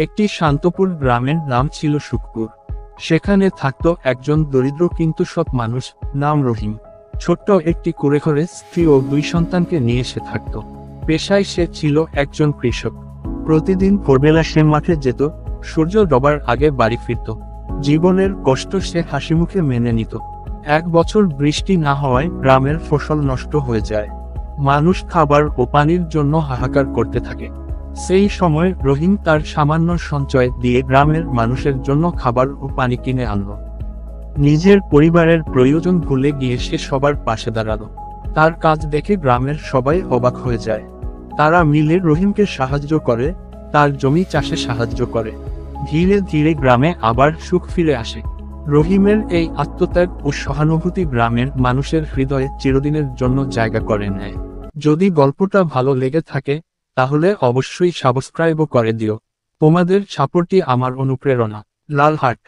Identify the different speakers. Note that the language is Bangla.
Speaker 1: একটি শান্তপুর গ্রামের নাম ছিল সুখপুর। সেখানে থাকত একজন দরিদ্র কিন্তু সৎ মানুষ, নাম রহিম। ছোট্ট একটি কুঁড়েঘরে স্ত্রী ও 2 সন্তানকে নিয়ে সে থাকত। পেশায় সে ছিল একজন কৃষক। প্রতিদিন ভোরবেলা সে মাঠে যেত, সূর্য ডোবার আগে বাড়ি ফিরত। জীবনের কষ্ট সে হাসিমুখে মেনে নিত। 1 বছর বৃষ্টি না হওয়ায় গ্রামের ফসল নষ্ট হয়ে যায়। মানুষ খাবার ও পানির জন্য হাহাকার করতে থাকে। সেই সময় রহিম তার সামান্য সঞ্চয় দিয়ে গ্রামের মানুষের জন্য খাবার ও পানি কিনে আনল। নিজের পরিবারের প্রয়োজন ভুলে গিয়ে সে সবার পাশে দাঁড়ালো। তার কাজ দেখে গ্রামের সবাই অবাক হয়ে যায়। তারা মিলে রহিমকে সাহায্য করে, তার জমি চাষে সাহায্য করে। ধীরে ধীরে গ্রামে আবার সুখ ফিরে আসে। রহিমের এই আত্মত্যাগ ও সহানুভূতি গ্রামের মানুষের হৃদয়ে চিরদিনের জন্য জায়গা করে নেয়। যদি গল্পটা ভালো লেগে থাকে তাহলে অবশ্যই সাবস্ক্রাইবও করে দিও। তোমাদের সাপোর্টই আমার অনুপ্রেরণা। লালহাট।